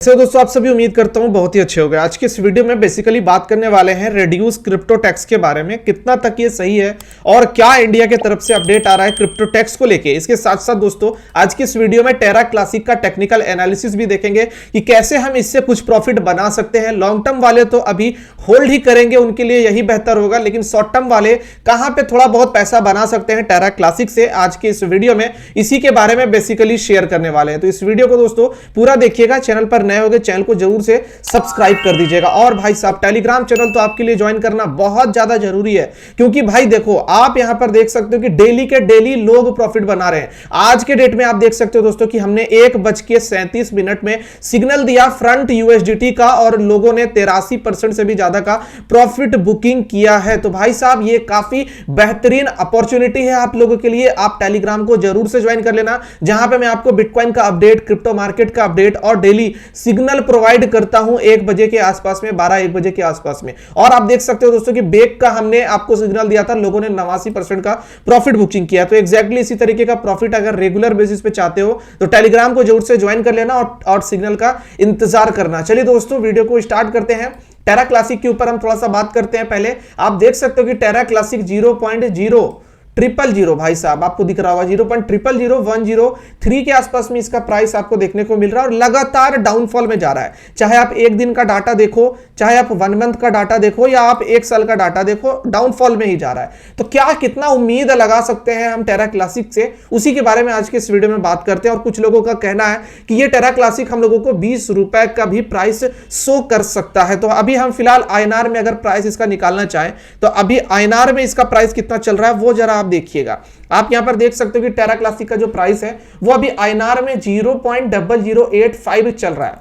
तो दोस्तों आप सभी उम्मीद करता हूं बहुत ही अच्छे हो गए। आज के इस वीडियो में बेसिकली बात करने वाले हैं रिड्यूस क्रिप्टो टैक्स के बारे में, कितना तक ये सही है और क्या इंडिया की तरफ से अपडेट आ रहा है क्रिप्टो टैक्स को लेके। इसके साथ साथ दोस्तों आज की इस वीडियो में टेरा क्लासिक का टेक्निकल एनालिसिस भी देखेंगे कि कैसे हम इससे कुछ प्रॉफिट बना सकते हैं। लॉन्ग टर्म वाले तो अभी होल्ड ही करेंगे, उनके लिए यही बेहतर होगा, लेकिन शॉर्ट टर्म वाले कहां पे थोड़ा बहुत पैसा बना सकते हैं टेरा क्लासिक से, आज के इस वीडियो में इसी के बारे में बेसिकली शेयर करने वाले हैं। तो इस वीडियो को दोस्तों पूरा देखिएगा। चैनल पर नए होंगे चैनल को जरूर से सब्सक्राइब कर दीजिएगा। और भाई साहब टेलीग्राम चैनल तो आपके लिए ज्वाइन करना बहुत ज्यादा जरूरी है, क्योंकि भाई देखो आप यहां पर देख सकते हो कि डेली के डेली लोग प्रॉफिट बना रहे हैं। आज के डेट में आप देख सकते हो दोस्तों कि हमने 1:37 में सिग्नल दिया फ्रंट यूएसडीटी का और लोगों ने 83% से भी ज्यादा का प्रॉफिट बुकिंग किया है। तो भाई साहब ये काफी बेहतरीन अपॉर्चुनिटी है आप लोगों के लिए। आप टेलीग्राम को जरूर से ज्वाइन कर लेना, जहां पे मैं आपको बिटकॉइन का अपडेट, क्रिप्टो मार्केट का अपडेट और डेली सिग्नल प्रोवाइड करता हूं 1 बजे के आसपास में, 12-1 बजे के आसपास में। और आप देख सकते हो दोस्तों कि बेक का हमने आपको सिग्नल दिया था, लोगों ने 89% का प्रॉफिट बुकिंग किया। तो एग्जैक्टली इसी तरीके का प्रॉफिट अगर रेगुलर बेसिस पे चाहते हो तो टेलीग्राम को जरूर से ज्वाइन कर लेना और सिग्नल का इंतजार करना। चलिए दोस्तों वीडियो को स्टार्ट करते हैं। टेरा क्लासिक के ऊपर हम थोड़ा सा बात करते हैं। पहले आप देख सकते हो कि टेरा क्लासिक 0.0000 भाई साहब आपको दिख रहा होगा 0.000103 के आसपास में इसका प्राइस आपको देखने को मिल रहा है और लगातार डाउनफॉल में जा रहा है। चाहे आप एक दिन का डाटा देखो, चाहे आप 1 मंथ का डाटा देखो या आप 1 साल का डाटा देखो, डाउनफॉल में ही जा रहा है। तो क्या कितना उम्मीद लगा सकते हैं हम टेरा क्लासिक से, उसी के बारे में आज के इस वीडियो में बात करते हैं। और कुछ लोगों का कहना है कि ये टेरा क्लासिक हम लोगों को 20 रुपए का भी प्राइस शो कर सकता है। तो अभी हम फिलहाल आईएनआर में अगर प्राइस इसका निकालना चाहें तो अभी आईएनआर में इसका प्राइस कितना चल रहा है वो जरा आप देखिएगा। आप यहां पर देख सकते हो कि टेरा क्लासिक का जो प्राइस है वो अभी आईएनआर में 0.0085 चल रहा है।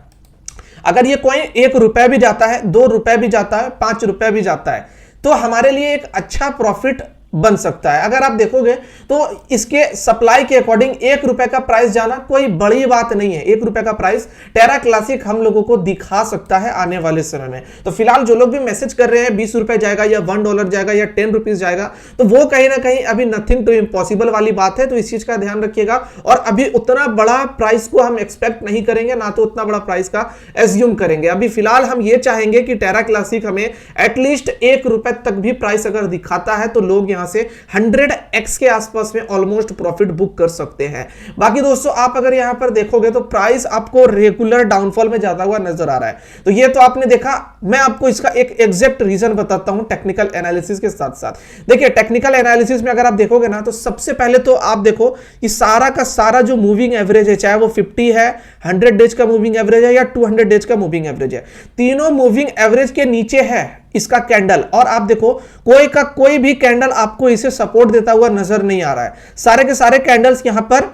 अगर ये कॉइन 1 रुपए भी जाता है, 2 रुपए भी जाता है, 5 रुपए भी जाता है तो हमारे लिए एक अच्छा प्रॉफिट बन सकता है। अगर आप देखोगे तो इसके सप्लाई के अकॉर्डिंग 1 रुपए का प्राइस जाना कोई बड़ी बात नहीं है। 1 रुपए का प्राइस टेरा क्लासिक हम लोगों को दिखा सकता है आने वाले समय में। तो फिलहाल जो लोग भी मैसेज कर रहे हैं 20 रुपए जाएगा या $1 जाएगा या 10 रुपीज जाएगा, तो वो कहीं ना कहीं अभी नथिंग टू इम्पॉसिबल वाली बात है। तो इस चीज का ध्यान रखिएगा। और अभी उतना बड़ा प्राइस को हम एक्सपेक्ट नहीं करेंगे, ना तो उतना बड़ा प्राइस का एज्यूम करेंगे। अभी फिलहाल हम ये चाहेंगे कि टेरा क्लासिक हमें एटलीस्ट 1 रुपए तक भी प्राइस अगर दिखाता है तो लोग यहां से 100x के आसपास में ऑलमोस्ट प्रॉफिट बुक कर सकते हैं। बाकी दोस्तों आप अगर यहां पर देखोगे तो प्राइस आपको रेगुलर डाउनफॉल में जाता हुआ नजर आ रहा है। तो ये तो आपने देखा। मैं आपको इसका एक एग्जैक्ट रीजन बताता हूं टेक्निकल एनालिसिस के साथ साथ। देखिए टेक्निकल एनालिसिस में अगर आप देखोगे ना तो सबसे पहले तो आप देखो कि सारा का सारा जो मूविंग एवरेज है, चाहे वो 50 है, 100 डेज का मूविंग एवरेज है या 200 डेज का मूविंग एवरेज है, तीनों मूविंग एवरेज के नीचे है इसका कैंडल। और आप देखो कोई भी कैंडल आपको इसे सपोर्ट देता हुआ नजर नहीं आ रहा है। सारे के सारे कैंडल्स यहां पर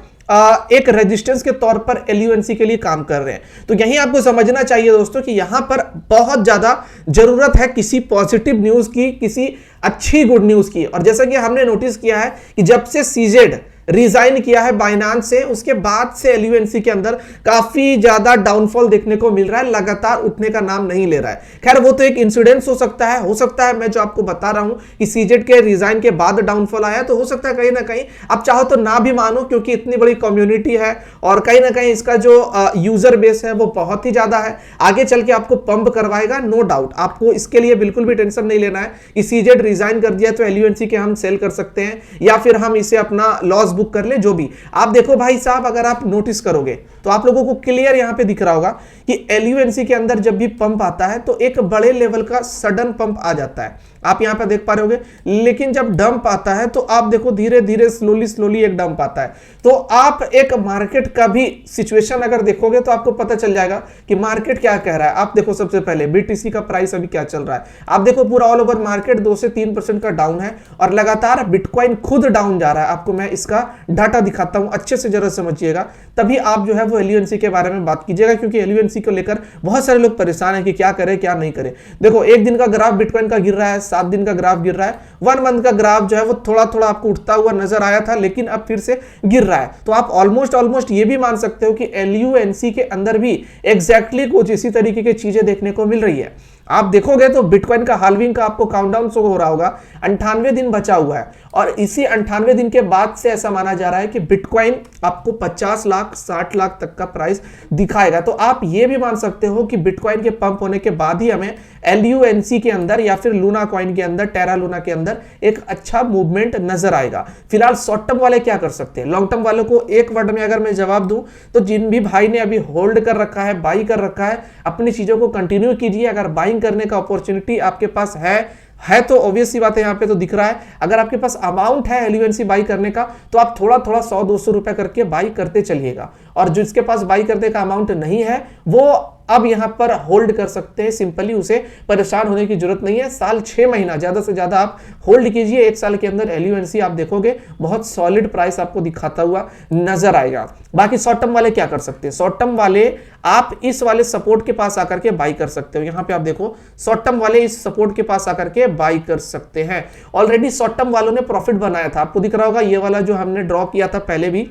एक रेजिस्टेंस के तौर पर एलयूएनसी के लिए काम कर रहे हैं। तो यही आपको समझना चाहिए दोस्तों कि यहां पर बहुत ज्यादा जरूरत है किसी पॉजिटिव न्यूज की, किसी अच्छी गुड न्यूज की। और जैसा कि हमने नोटिस किया है कि जब से सीजेड रिजाइन किया है बाइनांस से, उसके बाद से एलयूएनसी के अंदर काफी ज्यादा डाउनफॉल देखने को मिल रहा है, लगातार उठने का नाम नहीं ले रहा है। खैर वो तो एक इंसिडेंस हो सकता है मैं जो आपको बता रहा हूं कि सीजेड के रिजाइन के बाद डाउनफॉल आया, तो हो सकता है कहीं ना कहीं आप चाहो तो ना भी मानो, क्योंकि इतनी बड़ी कम्युनिटी है और कहीं ना कहीं इसका जो यूजर बेस है वो बहुत ही ज्यादा है, आगे चल के आपको पंप करवाएगा, नो डाउट। आपको इसके लिए बिल्कुल भी टेंशन नहीं लेना है कि सीजेड रिजाइन कर दिया तो एलयूएनसी के हम सेल कर सकते हैं या फिर हम इसे अपना लॉस बुक कर ले। जो भी आप देखो भाई साहब, अगर आप नोटिस करोगे तो आप लोगों को क्लियर यहां पे दिख रहा होगा कि एलयूएनसी के अंदर जब भी पंप आता है तो एक बड़े लेवल का सडन पंप आ जाता है, आप यहां पे देख पा रहे होगे। लेकिन जब डंप आता है तो आप देखो धीरे धीरे स्लोली एक डंप आता है। तो आप एक मार्केट का भी सिचुएशन अगर देखोगे तो आपको पता चल जाएगा कि मार्केट क्या कह रहा है। आप देखो सबसे पहले बीटीसी का प्राइस अभी क्या चल रहा है। आप देखो पूरा ऑल ओवर मार्केट 2 से 3% का डाउन है और लगातार बिटकॉइन खुद डाउन जा रहा है। आपको मैं इसका डाटा दिखाता हूं, अच्छे से जरा समझिएगा, तभी आप जो है वो एलयूएनसी के बारे में बात कीजिएगा, क्योंकि एलयूएनसी को लेकर बहुत सारे लोग परेशान हैं कि क्या करें क्या नहीं करें। देखो एक दिन का ग्राफ बिटकॉइन का गिर रहा है, 7 दिन का ग्राफ गिर रहा है, 1 मंथ का ग्राफ जो है वो थोड़ा थोड़ा आपको उठता हुआ नजर आया था, लेकिन अब फिर से गिर रहा है। तो आप ऑलमोस्ट ये भी मान सकते हो कि एलयूएनसी के अंदर भी एग्जैक्टली कुछ इसी तरीके की चीजें देखने को मिल रही है। आप देखोगे तो बिटकॉइन का हाल्विंग का आपको काउंटडाउन शो हो रहा होगा, 98 दिन बचा हुआ है और इसी 98 दिन के बाद से ऐसा माना जा रहा है कि बिटकॉइन आपको 50 लाख 60 लाख तक का प्राइस दिखाएगा। तो आप ये भी मान सकते हो कि बिटकॉइन के पंप होने के बाद ही हमें LUNC के अंदर या फिर लूना कॉइन के अंदर, टेरा लूना के अंदर एक अच्छा मूवमेंट नजर आएगा। फिलहाल शॉर्ट टर्म वाले क्या कर सकते हैं, लॉन्ग टर्म वालों को एक वर्ड में अगर मैं जवाब दूं तो जिन भी भाई ने अभी होल्ड कर रखा है, बाई कर रखा है, अपनी चीजों को कंटिन्यू कीजिए। अगर बाइंग करने का अपॉर्चुनिटी आपके पास है तो ऑब्वियस सी बात है, यहाँ पे तो दिख रहा है। अगर आपके पास अमाउंट है LUNC बाई करने का तो आप थोड़ा थोड़ा 100-200 रुपए करके बाई करते चलिएगा, और जिसके पास बाई करने का अमाउंट नहीं है वो अब यहां पर होल्ड कर सकते हैं। सिंपली उसे परेशान होने की जरूरत नहीं है। साल 6 महीना ज्यादा से ज्यादा आप होल्ड कीजिए, एक साल के अंदर LUNC आप देखोगे बहुत सॉलिड प्राइस आपको दिखाता हुआ नजर आएगा। बाकी शॉर्ट टर्म वाले क्या कर सकते हैं, शॉर्ट टर्म वाले आप इस वाले सपोर्ट के पास आकर के बाई कर सकते हो। यहां पे आप देखो शॉर्ट टर्म वाले इस सपोर्ट के पास आकर के बाई कर सकते हैं। ऑलरेडी शॉर्ट टर्म वालों ने प्रॉफिट बनाया था, आपको दिख रहा होगा ये वाला जो हमने ड्रॉ किया था पहले भी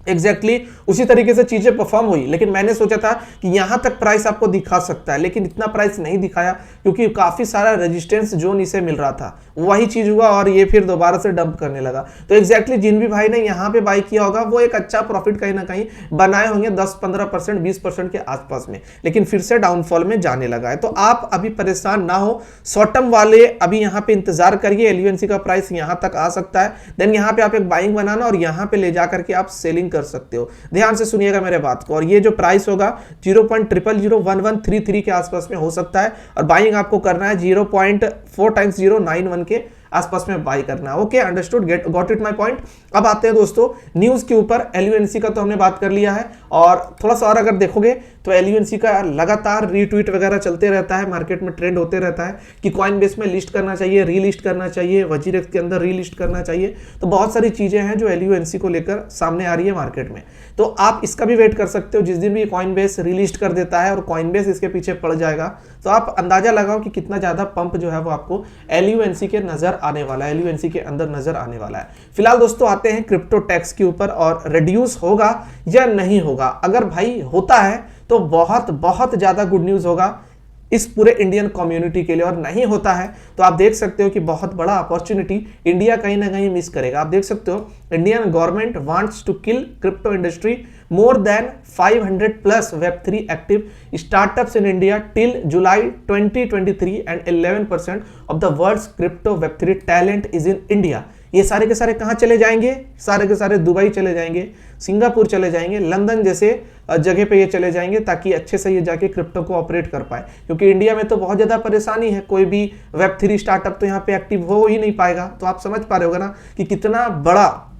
एग्जैक्टली उसी तरीके से चीजें परफॉर्म हुई, लेकिन मैंने सोचा था कि यहां तक प्राइस आपको दिखा सकता है, लेकिन इतना प्राइस नहीं दिखाया क्योंकि काफी सारा रेजिस्टेंस जोन इसे मिल रहा था। वही चीज हुआ और ये फिर दोबारा से डंप करने लगा। तो एग्जैक्टली जिन भी भाई ने यहां पे बाई किया होगा वो एक अच्छा प्रॉफिट कहीं ना कहीं बनाए होंगे, 10-15% 20% के आसपास में, लेकिन फिर से डाउनफॉल में जाने लगा है। तो आप अभी परेशान ना हो, शॉर्ट टर्म वाले अभी यहां पे इंतजार करिए, LUNC का प्राइस यहां तक आ सकता है, देन यहां पे आप एक बाइंग बनाना और यहां पे ले जाकर के आप सेलिंग कर सकते हो। ध्यान से सुनिएगा मेरे बात को, और ये जो प्राइस होगा 0.001133 के आसपास में हो सकता है, और बाइंग आपको करना है 0.4 टाइम्स 091 के आसपास में बाई करना है। Okay, understood, got it my point. अब आते हैं दोस्तों न्यूज के ऊपर। LUNC का तो हमने बात कर लिया है, और थोड़ा सा और अगर देखोगे तो LUNC का लगातार रीट्वीट वगैरह चलते रहता है, मार्केट में ट्रेंड होते रहता है कि कॉइन बेस में लिस्ट करना चाहिए, रीलिस्ट करना चाहिए, वजीरेक्स के अंदर रीलिस्ट करना चाहिए। तो बहुत सारी चीजें हैं जो LUNC को लेकर सामने आ रही है मार्केट में। तो आप इसका भी वेट कर सकते हो, जिस दिन भी कॉइन बेस रीलिस्ट कर देता है और कॉइन बेस इसके पीछे पड़ जाएगा तो आप अंदाजा लगाओ कि कितना ज्यादा पंप जो है वो आपको LUNC के नजर आने वाला है, LUNC के अंदर नजर आने वाला है। फिलहाल दोस्तों आते हैं क्रिप्टो टैक्स के ऊपर, और रिड्यूस होगा या नहीं होगा। अगर भाई होता है तो बहुत बहुत ज्यादा गुड न्यूज होगा इस पूरे इंडियन कम्युनिटी के लिए, और नहीं होता है तो आप देख सकते हो कि बहुत बड़ा अपॉर्चुनिटी इंडिया कहीं ना कहीं मिस करेगा। आप देख सकते हो Indian government wants to kill crypto industry, more than 500 plus Web3 active startups in India till July 2023 and 11% of the world's crypto Web3 talent is in India। ये सारे के सारे कहाँ चले जाएंगे, सारे के सारे दुबई चले जाएंगे, सिंगापुर चले जाएंगे, लंदन जैसे जगह पे ये चले जाएंगे, ताकि अच्छे से ये जाके क्रिप्टो को ऑपरेट कर पाए। क्योंकि इंडिया में तो बहुत ज़्यादा परेशानी है, कोई भी Web3 स्टार्टअप तो यहाँ पे एक्टिव हो ही नहीं पाएगा। तो आप समझ पा रहे होगा ना कि कितना बड़ा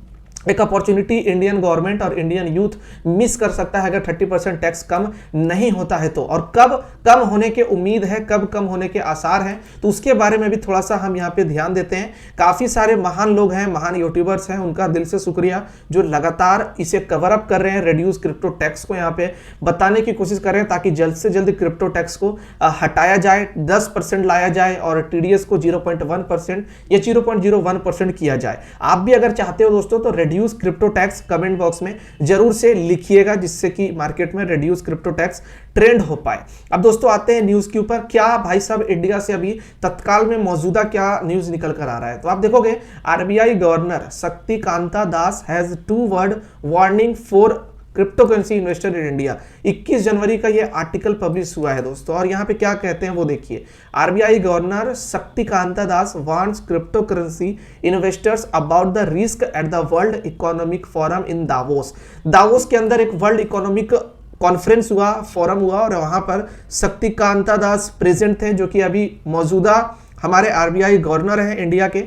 एक अपॉर्चुनिटी इंडियन गवर्नमेंट और इंडियन यूथ मिस कर सकता है अगर 30% टैक्स कम नहीं होता है तो। और कब कम होने के उम्मीद है, कब कम होने के आसार हैं, तो उसके बारे में भी थोड़ा सा हम यहाँ पे ध्यान देते हैं। काफ़ी सारे महान लोग हैं, महान यूट्यूबर्स हैं, उनका दिल से शुक्रिया जो लगातार इसे कवर अप कर रहे हैं, रिड्यूस क्रिप्टो टैक्स को यहाँ पे बताने की कोशिश कर रहे हैं, ताकि जल्द से जल्द क्रिप्टो टैक्स को हटाया जाए, 10% लाया जाए, और TDS को 0.1% या 0.01% किया जाए। आप भी अगर चाहते हो दोस्तों तो reduce crypto tax comment box में जरूर से लिखिएगा, जिससे कि मार्केट में रिड्यूस क्रिप्टो टैक्स ट्रेंड हो पाए। अब दोस्तों आते हैं न्यूज के ऊपर। क्या भाई साहब इंडिया से अभी तत्काल में मौजूदा क्या न्यूज निकल कर आ रहा है, तो आप देखोगे RBI governor Shaktikanta Das has 2 word warning for crypto currency investor in India. 21 जनवरी का ये आर्टिकल पब्लिश हुआ है दोस्तों, और यहाँ पे क्या कहते हैं वो देखिए। RBI governor Shaktikanta Das warns crypto currency investors about the risk at the world economic forum in Davos. Davos के अंदर एक वर्ल्ड इकोनॉमिक कॉन्फ्रेंस हुआ, फोरम हुआ, और वहां पर शक्तिकांता दास प्रेजेंट थे, जो कि अभी मौजूदा हमारे RBI गवर्नर हैं इंडिया के।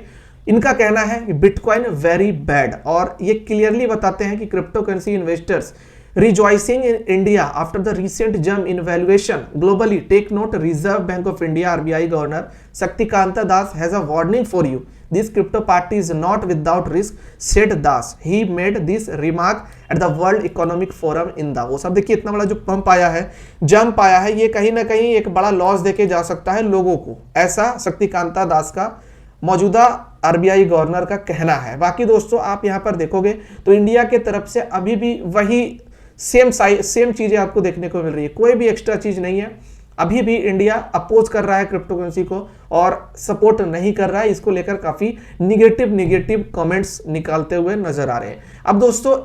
इनका कहना है कि बिटकॉइन वेरी बैड, और ये क्लियरली बताते हैं कि crypto currency investors rejoicing in India after the recent jump in valuation globally. Take note, Reserve Bank of India RBI Governor Shaktikanta Das has a warning for you. This crypto party is not without risk, said Das. He made this remark at the World Economic Forum in Davos. अब देखिए इतना बड़ा जो pump आया है, jump आया है, ये कहीं ना कहीं एक बड़ा लॉस देके जा सकता है लोगों को, ऐसा शक्तिकांता दास का मौजूदा RBI गवर्नर का कहना है। बाकी दोस्तों आप यहां पर देखोगे तो इंडिया के तरफ से अभी भी वही सेम चीजें आपको देखने को मिल रही है, कोई भी एक्स्ट्रा चीज नहीं है। अभी भी इंडिया अपोज कर रहा है क्रिप्टो करेंसी को और सपोर्ट नहीं कर रहा है। इसको लेकर काफी निगेटिव कमेंट्स निकालते हुए नजर आ रहे हैं। अब दोस्तों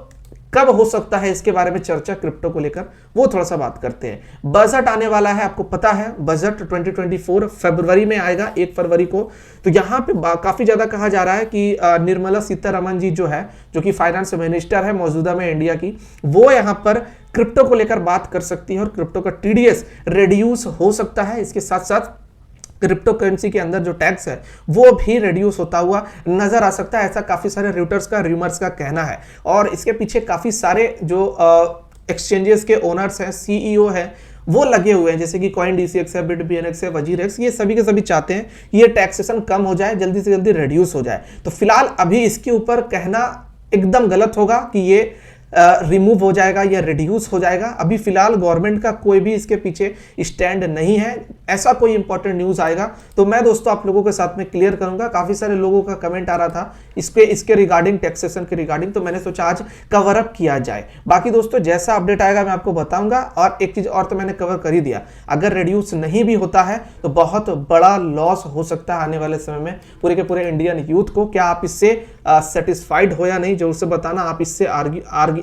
कब हो सकता है इसके बारे में चर्चा क्रिप्टो को लेकर, वो थोड़ा सा बात करते हैं। बजट आने वाला है, आपको पता है बजट 2024 फरवरी में आएगा, 1 फरवरी को। तो यहां पे काफी ज्यादा कहा जा रहा है कि निर्मला सीतारमण जी जो कि फाइनेंस मिनिस्टर है मौजूदा में इंडिया की, वो यहां पर क्रिप्टो को लेकर बात कर सकती है और क्रिप्टो का टीडीएस रिड्यूस हो सकता है। इसके साथ साथ क्रिप्टो करेंसी के अंदर जो टैक्स है वो भी रिड्यूस होता हुआ नजर आ सकता है, ऐसा काफी सारे रूमर्स का कहना है। और इसके पीछे काफी सारे जो एक्सचेंजेस के ओनर्स हैं, सीईओ हैं, वो लगे हुए हैं, जैसे कि CoinDCX है, BitBNX है, WazirX, ये सभी के सभी चाहते हैं ये टैक्सेशन कम हो जाए, जल्दी से जल्दी रिड्यूस हो जाए। तो फिलहाल अभी इसके ऊपर कहना एकदम गलत होगा कि ये रिमूव हो जाएगा या रिड्यूस हो जाएगा। अभी फिलहाल गवर्नमेंट का कोई भी इसके पीछे स्टैंड नहीं है। ऐसा कोई इंपॉर्टेंट न्यूज आएगा तो मैं दोस्तों आप लोगों के साथ में क्लियर करूंगा। काफी सारे लोगों का कमेंट आ रहा था इसके रिगार्डिंग, टैक्सेशन के रिगार्डिंग, तो मैंने सोचा आज कवर अप किया जाए। बाकी दोस्तों जैसा अपडेट आएगा मैं आपको बताऊंगा। और एक चीज और तो मैंने कवर कर ही दिया, अगर रिड्यूस नहीं भी होता है तो बहुत बड़ा लॉस हो सकता है आने वाले समय में पूरे के पूरे इंडियन यूथ को। क्या आप इससे सेटिस्फाइड हो या नहीं, जरूर से बताना। आप इससे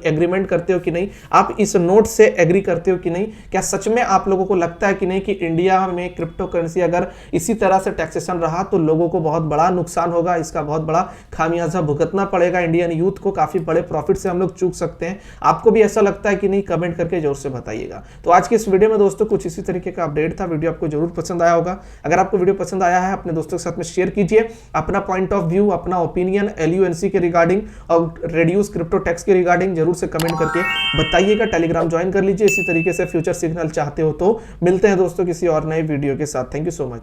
एग्रीमेंट करते हो कि नहीं, आप इस नोट से एग्री करते हो कि नहीं। क्या सच में आप लोगों को लगता है कि नहीं कि इंडिया में क्रिप्टो करेंसी अगर इसी तरह से टैक्सेशन रहा तो लोगों को बहुत बड़ा नुकसान होगा, इसका बहुत बड़ा खामियाजा भुगतना पड़ेगा इंडियन यूथ को, काफी बड़े प्रॉफिट से हम लोग चूक सकते हैं। आपको भी ऐसा लगता है कि नहीं, कमेंट करके जोर से बताइएगा। तो आज के इस वीडियो में दोस्तों कुछ इसी तरीके का अपडेट था। वीडियो आपको जरूर पसंद आया होगा। अगर आपको वीडियो पसंद आया है अपने दोस्तों के साथ में शेयर कीजिए अपना पॉइंट ऑफ व्यू, अपना ओपिनियन LUNC के रिगार्डिंग और रिड्यूस क्रिप्टो टैक्स के रिगार्डिंग जरूर से कमेंट करके बताइएगा। टेलीग्राम ज्वाइन कर लीजिए। इसी तरीके से फ्यूचर सिग्नल चाहते हो तो मिलते हैं दोस्तों किसी और नए वीडियो के साथ। Thank you so much.